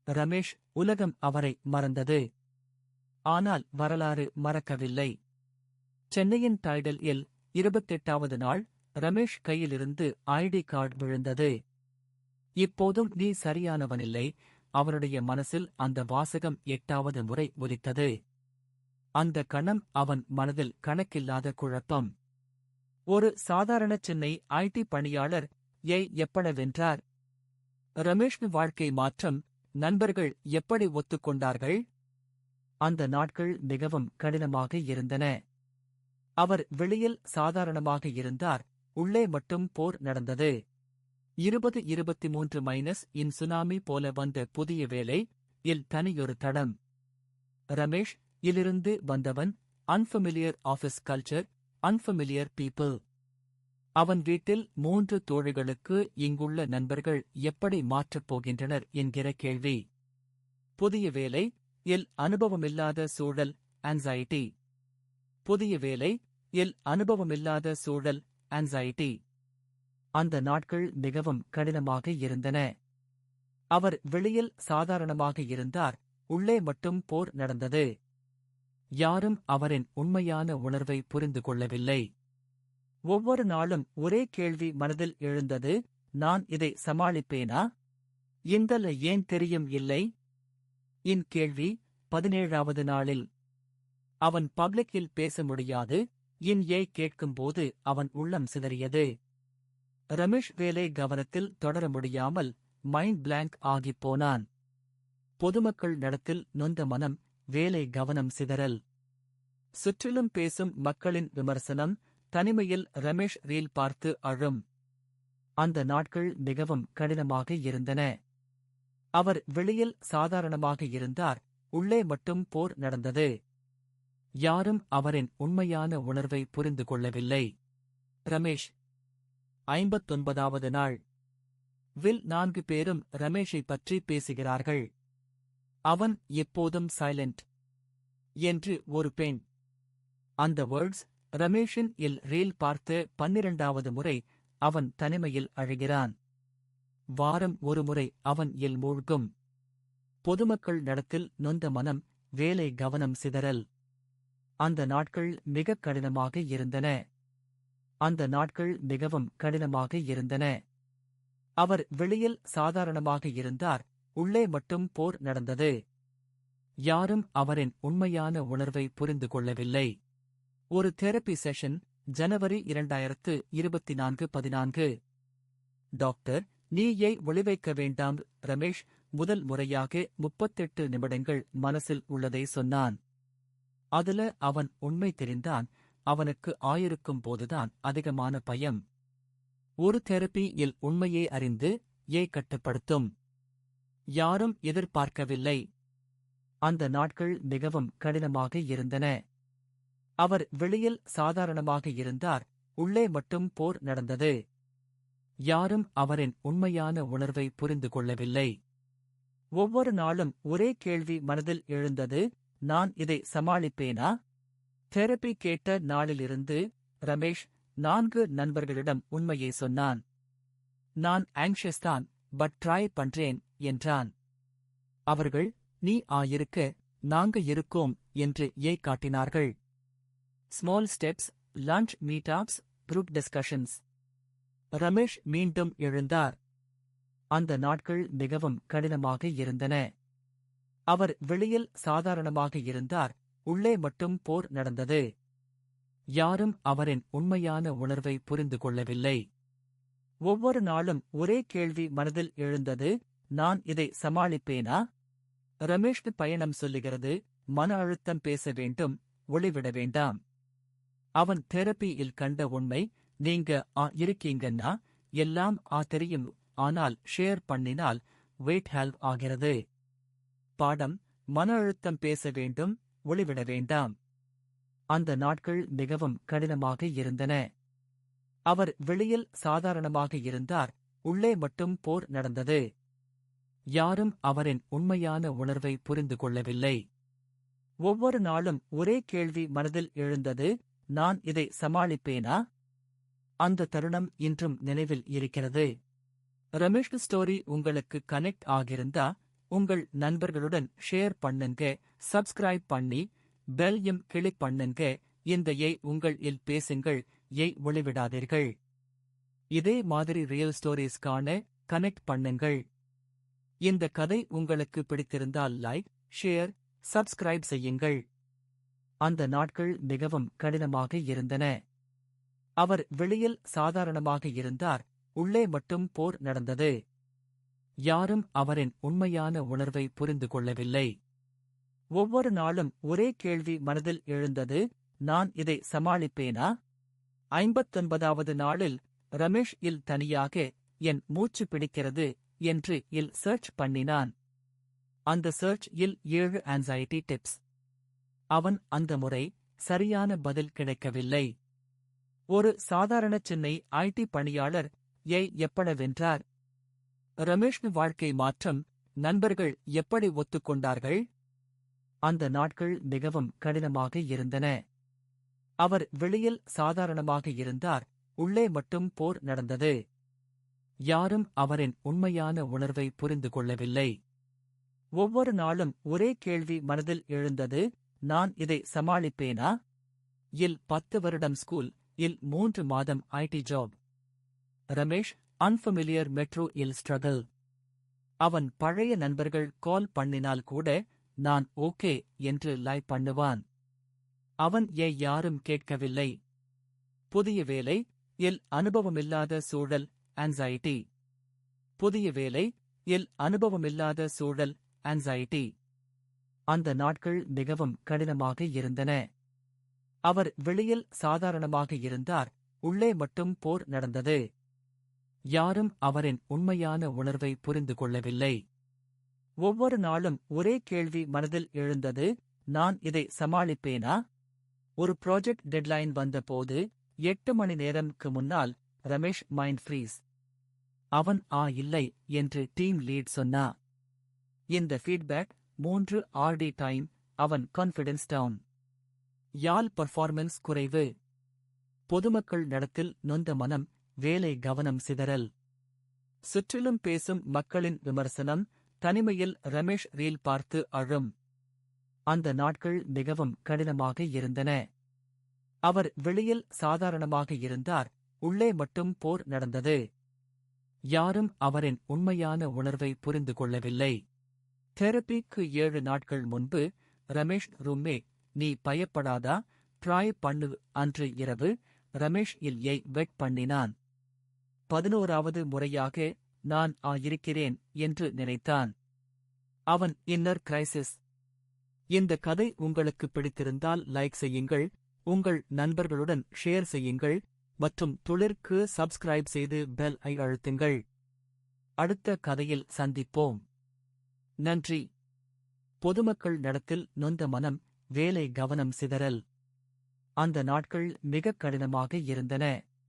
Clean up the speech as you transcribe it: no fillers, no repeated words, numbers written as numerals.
ரமேஷ் உலகம் அவரை மறந்தது. ஆனால் வரலாறு மறக்கவில்லை. சென்னையின் டைடல் இல் 28வது நாள் ரமேஷ் கையிலிருந்து ஐடி கார்டு விழுந்தது. இப்போதும் நீ சரியானவனில்லை. அவனுடைய மனசில் அந்த வாசகம் 8வது முறை ஒலித்தது. அந்த கணம் அவன் மனதில் கணக்கில்லாத குழப்பம். ஒரு சாதாரண சென்னை ஐடி பணியாளர் எப்படவென்றார். ரமேஷ் வாழ்க்கை மாற்றம். நண்பர்கள் எப்படி ஒத்துக்கொண்டார்கள்? அந்த நாட்கள் மிகவும் கடினமாக இருந்தன. அவர் வெளியில் சாதாரணமாக இருந்தார், உள்ளே மட்டும் போர் நடந்தது. 2023 இன் சுனாமி போல வந்த புதிய வேலை இல் தனியொரு தடம். ரமேஷ் இலிருந்து வந்தவன். அன்ஃபமிலியர் ஆஃபீஸ் கல்ச்சர், அன்ஃபமிலியர் பீப்பிள். அவன் வீட்டில் 3 தோழிகளுக்கு இங்குள்ள நண்பர்கள் எப்படி மாற்றப் போகின்றனர் என்கிற கேள்வி. புதிய வேலை இல் அனுபவமில்லாத சூழல், ஆன்சைட்டி. புதிய வேலை இல் அனுபவமில்லாத சூழல், ஆன்சைட்டி. அந்த நாட்கள் மிகவும் கடினமாக இருந்தன. அவர் வெளியில் சாதாரணமாக இருந்தார், உள்ளே மட்டும் போர் நடந்தது. யாரும் அவரின் உண்மையான உணர்வை புரிந்து கொள்ளவில்லை. ஒவ்வொரு நாளும் ஒரே கேள்வி மனதில் எழுந்தது, நான் இதை சமாளிப்பேனா? இந்தல ஏன் தெரியும் இல்லை? இன் கேள்வி 17வது நாளில். அவன் பப்ளிக்கில் பேச முடியாது. இன் கேட்கும்போது அவன் உள்ளம் சிதறியது. ரமேஷ் வேலை கவனத்தில் தொடர முடியாமல் மைண்ட் பிளாங்க் ஆகிப் போனான். பொதுமக்கள் நடத்தில் நொந்த மனம், வேலை கவனம் சிதறல். சுற்றிலும் பேசும் மக்களின் விமர்சனம். தனிமையில் ரமேஷ் ரீல் பார்த்து அழும். அந்த நாட்கள் மிகவும் கடினமாக இருந்தன. அவர் வெளியில் சாதாரணமாக இருந்தார், உள்ளே மட்டும் போர் நடந்தது. யாரும் அவரின் உண்மையான உணர்வை புரிந்து கொள்ளவில்லை. ரமேஷ் 59வது நாள். வில் 4 பேரும் ரமேஷை பற்றி பேசுகிறார்கள். அவன் எப்போதும் சைலண்ட் என்று ஒரு பெண். அந்த வேர்ட்ஸ். ரமேஷின் ரீல் பார்த்து 12வது முறை அவன் தனிமையில் அழுகிறான். வாரம் ஒரு முறை அவன் மூழ்கும். பொதுமக்கள் நடத்தில் நொந்த மனம், வேலை கவனம் சிதறல். அந்த நாட்கள் மிக கடினமாக இருந்தன. அந்த நாட்கள் மிகவும் கடினமாக இருந்தன. அவர் வெளியில் சாதாரணமாக இருந்தார், உள்ளே மட்டும் போர் நடந்தது. யாரும் அவரின் உண்மையான உணர்வை புரிந்து கொள்ளவில்லை. ஒரு தெரப்பி செஷன். ஜனவரி 2024 14. டாக்டர், நீ ஒளிவைக்க வேண்டாம். ரமேஷ் முதல் முறையாக 38 நிமிடங்கள் மனசில் உள்ளதை சொன்னான். அதுல அவன் உண்மை தெரிந்தான். அவனுக்கு ஆயிருக்கும் போதுதான் அதிகமான பயம். ஒரு தெரப்பி உண்மையே அறிந்து கட்டுப்படுத்தும். யாரும் எதிர்பார்க்கவில்லை. அந்த நாட்கள் மிகவும் கடினமாக இருந்தன. அவர் வெளியில் சாதாரணமாக இருந்தார், உள்ளே மட்டும் போர் நடந்தது. யாரும் அவரின் உண்மையான உணர்வை புரிந்து கொள்ளவில்லை. ஒவ்வொரு நாளும் ஒரே கேள்வி மனதில் எழுந்தது, நான் இதை சமாளிப்பேனா? தெரப்பி கேட்ட நாளிலிருந்து ரமேஷ் 4 நண்பர்களிடம் உண்மையை சொன்னான். நான் ஆங்ஷியஸ் தான், பட் ட்ரை பண்றேன் என்றான். அவர்கள், நீ இருக்க, நாங்க இருக்கோம் என்று காட்டினார்கள். Small steps, lunch meet-ups, group discussions. Ramesh மீண்டும் எழுந்தார். அந்த நாட்கள் மிகவும் கடினமாக இருந்தன. அவர் வெளியில் சாதாரணமாக இருந்தார், உள்ளே மட்டும் போர் நடந்தது. யாரும் அவரின் உண்மையான உணர்வை புரிந்து கொள்ளவில்லை. ஒவ்வொரு நாளும் ஒரே கேள்வி மனதில் எழுந்தது, நான் இதை சமாளிப்பேனா? ரமேஷ் பயணம் சொல்லுகிறது, மன அழுத்தம் பேச வேண்டும், ஒளிவிட வேண்டாம். அவன் தெரப்பியில் கண்ட உண்மை, நீங்க இருக்கீங்கன்னா எல்லாம் தெரியும், ஆனால் ஷேர் பண்ணினால் வெயிட் ஹெல்ப் ஆகிறது. பாடம், மன அழுத்தம் பேச வேண்டும், ஒளிவிட வேண்டாம். அந்த நாட்கள் மிகவும் கடினமாக இருந்தன. அவர் வெளியில் சாதாரணமாக இருந்தார், உள்ளே மட்டும் போர் நடந்தது. யாரும் அவரின் உண்மையான உணர்வை புரிந்து கொள்ளவில்லை. ஒவ்வொரு நாளும் ஒரே கேள்வி மனதில் எழுந்தது, நான் இதை சமாளிப்பேனா? அந்த தருணம் இன்றும் நினைவில் இருக்கிறது. ரமேஷ் ஸ்டோரி உங்களுக்கு கனெக்ட் ஆகியிருந்தா உங்கள் நண்பர்களுடன் ஷேர் பண்ணுங்க, சப்ஸ்கிரைப் பண்ணி பெல் கிளிக் பண்ணுங்க. இந்த உங்கள் பேசுங்கள் ஒளிவிடாதீர்கள். இதே மாதிரி ரியல் ஸ்டோரிஸ்கான கனெக்ட் பண்ணுங்கள். இந்த கதை உங்களுக்கு பிடித்திருந்தால் லைக், ஷேர், சப்ஸ்கிரைப் செய்யுங்கள். அந்த நாட்கள் மிகவும் கடினமாக இருந்தன. அவர் வெளியில் சாதாரணமாக இருந்தார், உள்ளே மட்டும் போர் நடந்தது. யாரும் அவரின் உண்மையான உணர்வை புரிந்து கொள்ளவில்லை. ஒவ்வொரு நாளும் ஒரே கேள்வி மனதில் எழுந்தது, நான் இதை சமாளிப்பேனா? 59வது நாளில் ரமேஷ் தனியாக என் மூச்சு பிடிக்கிறது என்று சர்ச் பண்ணினான். அந்த சர்ச் 7 ஆன்சைட்டி டிப்ஸ். அவன் அந்த முறை சரியான பதில் கிடைக்கவில்லை. ஒரு சாதாரண சென்னை ஐடி பணியாளர் எப்படி வென்றார்? ரமேஷ் வாழ்க்கை மாற்றம், நண்பர்கள் எப்படி ஒத்துக்கொண்டார்கள்? அந்த நாட்கள் மிகவும் கடினமாக இருந்தன. அவர் வெளியில் சாதாரணமாக இருந்தார், உள்ளே மட்டும் போர் நடந்தது. யாரும் அவரின் உண்மையான உணர்வை புரிந்து கொள்ளவில்லை. ஒவ்வொரு நாளும் ஒரே கேள்வி மனதில் எழுந்தது, நான் இதை சமாளிப்பேனா? 10 வருடம் ஸ்கூல், 3 மாதம் IT job. Ramesh unfamiliar metro struggle. அவன் பழைய நண்பர்கள் கால் பண்ணினால் கூட நான் ஓகே என்று லை பண்ணுவான். அவன் யாரும் கேட்கவில்லை. புதிய வேலை, அனுபவமில்லாத சூழல், ஆன்சைட்டி. புதிய வேலை, அனுபவமில்லாத சூழல், ஆன்சைட்டி. அந்த நாட்கள் மிகவும் கடினமாக இருந்தன. அவர் வெளியில் சாதாரணமாக இருந்தார், உள்ளே மட்டும் போர் நடந்தது. யாரும் அவரின் உண்மையான உணர்வை புரிந்து கொள்ளவில்லை. ஒவ்வொரு நாளும் ஒரே கேள்வி மனதில் எழுந்தது, நான் இதை சமாளிப்பேனா? ஒரு ப்ராஜெக்ட் டெட்லைன் வந்தபோது 8 மணி நேரம்க்கு முன்னால் ரமேஷ் மைண்ட் ஃப்ரீஸ். அவன் இல்லை என்று டீம் லீட் சொன்னா. இந்த ஃபீட்பேக் 3 RD டைம். அவன் கான்ஃபிடன்ஸ் டவுன். பர்ஃபார்மன்ஸ் குறைவு. பொதுமக்கள் நடத்தில் நொந்த மனம், வேலை கவனம் சிதறல். சுற்றிலும் பேசும் மக்களின் விமர்சனம், தனிமையில் ரமேஷ் ரீல் பார்த்து அழும். அந்த நாட்கள் மிகவும் கடினமாக இருந்தன. அவர் வெளியில் சாதாரணமாக இருந்தார், உள்ளே மட்டும் போர் நடந்தது. யாரும் அவரின் உண்மையான உணர்வை புரிந்து கொள்ளவில்லை. தெரபிக்கு 7 நாட்கள் முன்பு ரமேஷ் ரூம்மே, நீ பயப்படாதா, ட்ராய் பண்ணு. அன்று இரவு ரமேஷ் வெட் பண்ணினான். 11வது முறையாக நான் இருக்கிறேன் என்று நினைத்தான். அவன் இன்னர் கிரைசிஸ். இந்த கதை உங்களுக்கு பிடித்திருந்தால் லைக் செய்யுங்கள், உங்கள் நண்பர்களுடன் ஷேர் செய்யுங்கள் மற்றும் துளிர்க்கு சப்ஸ்கிரைப் செய்து பெல் ஐ அழுத்துங்கள். அடுத்த கதையில் சந்திப்போம். நன்றி. பொதுமக்கள் நடத்தில் நொந்த மனம், வேலை கவனம் சிதறல். அந்த நாட்கள் மிகக் கடினமாக இருந்தன.